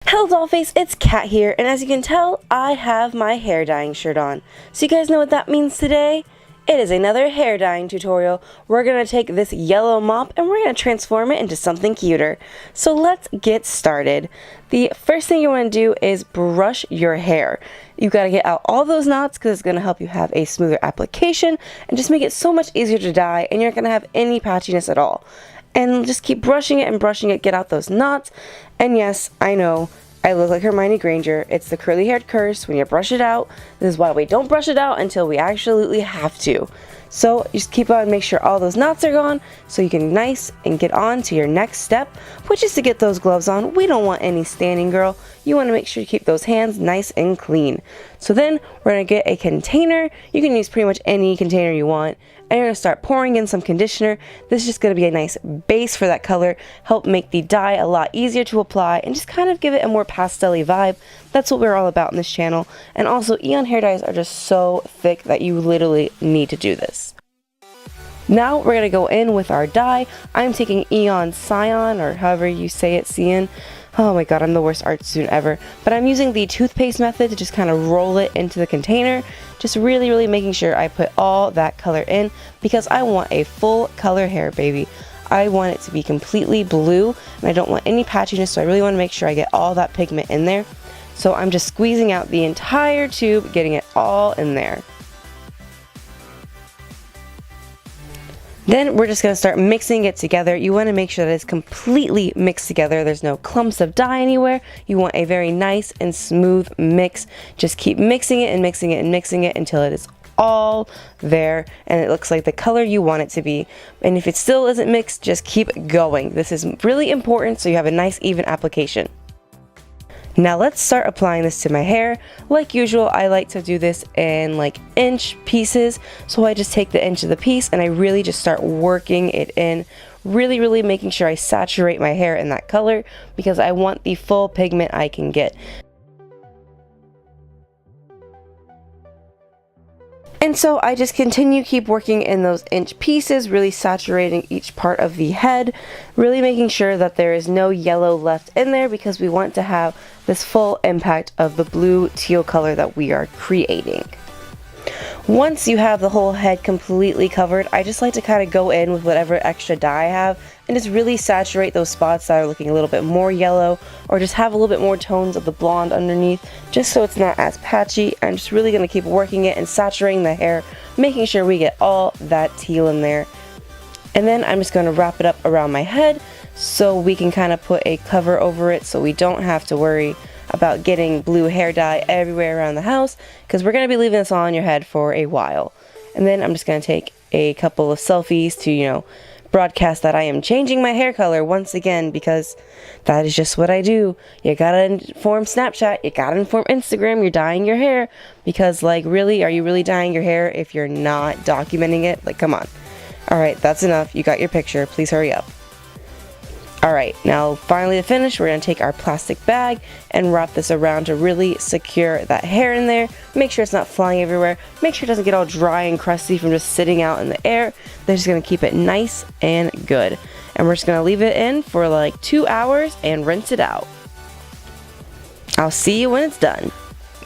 Hello Dollface, it's Kat here, and as you can tell, I have my hair dyeing shirt on. So you guys know what that means today? It is another hair dyeing tutorial. We're going to take this yellow mop and we're going to transform it into something cuter. So let's get started. The first thing you want to do is brush your hair. You got to get out all those knots because it's going to help you have a smoother application and just make it so much easier to dye, and you're not going to have any patchiness at all. And just keep brushing it, get out those knots. And yes, I know, I look like Hermione Granger. It's the curly haired curse. When you brush it out, this is why we don't brush it out until we absolutely have to. So just keep on, make sure all those knots are gone so you can nice and get on to your next step, which is to get those gloves on. We don't want any standing, girl. You want to make sure you keep those hands nice and clean. So then we're going to get a container. You can use pretty much any container you want. And you're going to start pouring in some conditioner. This is just going to be a nice base for that color, help make the dye a lot easier to apply, and just kind of give it a more pastel-y vibe. That's what we're all about in this channel. And also, Eon hair dyes are just so thick that you literally need to do this. Now we're going to go in with our dye. I'm taking Eon Cyan, or however you say it, Cyan. Oh my god, I'm the worst art student ever. But I'm using the toothpaste method to just kind of roll it into the container. Just really making sure I put all that color in because I want a full color hair, baby. I want it to be completely blue and I don't want any patchiness, so I really want to make sure I get all that pigment in there. So I'm just squeezing out the entire tube, getting it all in there. Then we're just going to start mixing it together. You want to make sure that it's completely mixed together. There's no clumps of dye anywhere. You want a very nice and smooth mix. Just keep mixing it and mixing it and mixing it until it is all there and it looks like the color you want it to be. And if it still isn't mixed, just keep going. This is really important so you have a nice even application. Now let's start applying this to my hair. Like usual, I like to do this in like inch pieces. So I just take the inch of the piece and I really just start working it in. Really making sure I saturate my hair in that color because I want the full pigment I can get. And so I just keep working in those inch pieces, really saturating each part of the head, really making sure that there is no yellow left in there because we want to have this full impact of the blue teal color that we are creating. Once you have the whole head completely covered, I just like to kind of go in with whatever extra dye I have and just really saturate those spots that are looking a little bit more yellow, or just have a little bit more tones of the blonde underneath, just so it's not as patchy. I'm just really going to keep working it and saturating the hair, making sure we get all that teal in there. And then I'm just going to wrap it up around my head so we can kind of put a cover over it so we don't have to worry about getting blue hair dye everywhere around the house, because we're going to be leaving this on your head for a while. And then I'm just going to take a couple of selfies to, you know, broadcast that I am changing my hair color once again, because that is just what I do. You gotta inform Snapchat, you gotta inform Instagram, you're dyeing your hair, because like really, are you really dyeing your hair if you're not documenting it? Like, come on. Alright, that's enough. You got your picture. Please hurry up. Alright, now finally to finish, we're going to take our plastic bag and wrap this around to really secure that hair in there. Make sure it's not flying everywhere. Make sure it doesn't get all dry and crusty from just sitting out in the air. They're just going to keep it nice and good. And we're just going to leave it in for like 2 hours and rinse it out. I'll see you when it's done.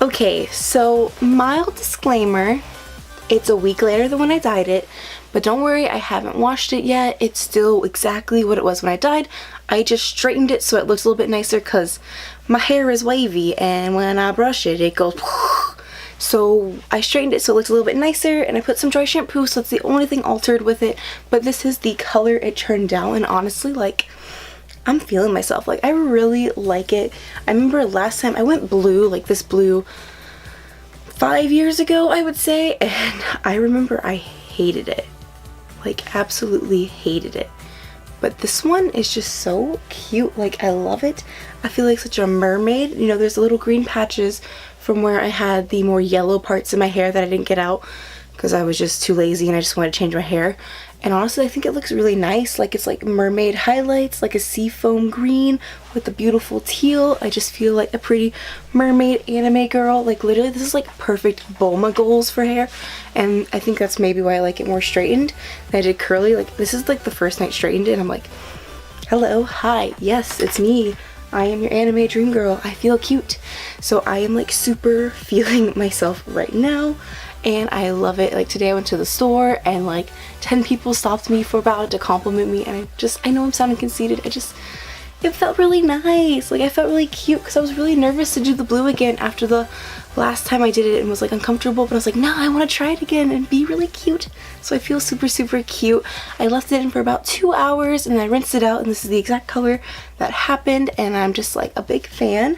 Okay, so mild disclaimer, it's a week later than when I dyed it. But don't worry, I haven't washed it yet. It's still exactly what it was when I dyed. I just straightened it so it looks a little bit nicer because my hair is wavy and when I brush it, it goes so I straightened it so it looks a little bit nicer, and I put some dry shampoo, so that's the only thing altered with it. But this is the color it turned out, and honestly, like, I'm feeling myself. Like, I really like it. I remember last time I went blue, like this blue 5 years ago, I would say, and I remember I hated it. Like, absolutely hated it. But this one is just so cute. Like, I love it. I feel like such a mermaid. You know, there's little green patches from where I had the more yellow parts in my hair that I didn't get out because I was just too lazy and I just wanted to change my hair. And honestly, I think it looks really nice. Like, it's like mermaid highlights, like a seafoam green with a beautiful teal. I just feel like a pretty mermaid anime girl. Like, literally, this is like perfect Bulma goals for hair. And I think that's maybe why I like it more straightened than I did curly. Like, this is like the first night straightened and I'm like, hello, hi, yes, it's me. I am your anime dream girl. I feel cute. So I am like super feeling myself right now, and I love it. Like today I went to the store and like 10 people stopped me for about to compliment me, and I know I'm sounding conceited. It felt really nice. Like I felt really cute because I was really nervous to do the blue again after the last time I did it and was like uncomfortable, but I was like, no, I want to try it again and be really cute. So I feel super, super cute. I left it in for about 2 hours and I rinsed it out, and this is the exact color that happened, and I'm just like a big fan.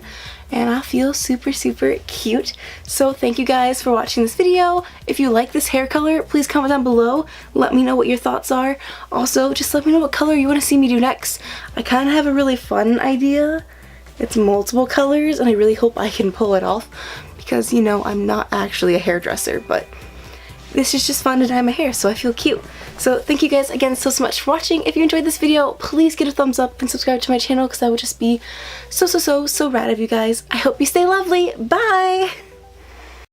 And I feel super, super cute. So thank you guys for watching this video. If you like this hair color, please comment down below. Let me know what your thoughts are. Also, just let me know what color you want to see me do next. I kind of have a really fun idea. It's multiple colors, and I really hope I can pull it off because, you know, I'm not actually a hairdresser, but this is just fun to dye my hair, so I feel cute. So thank you guys again so much for watching. If you enjoyed this video, please give it a thumbs up and subscribe to my channel because that would just be so rad of you guys. I hope you stay lovely. Bye!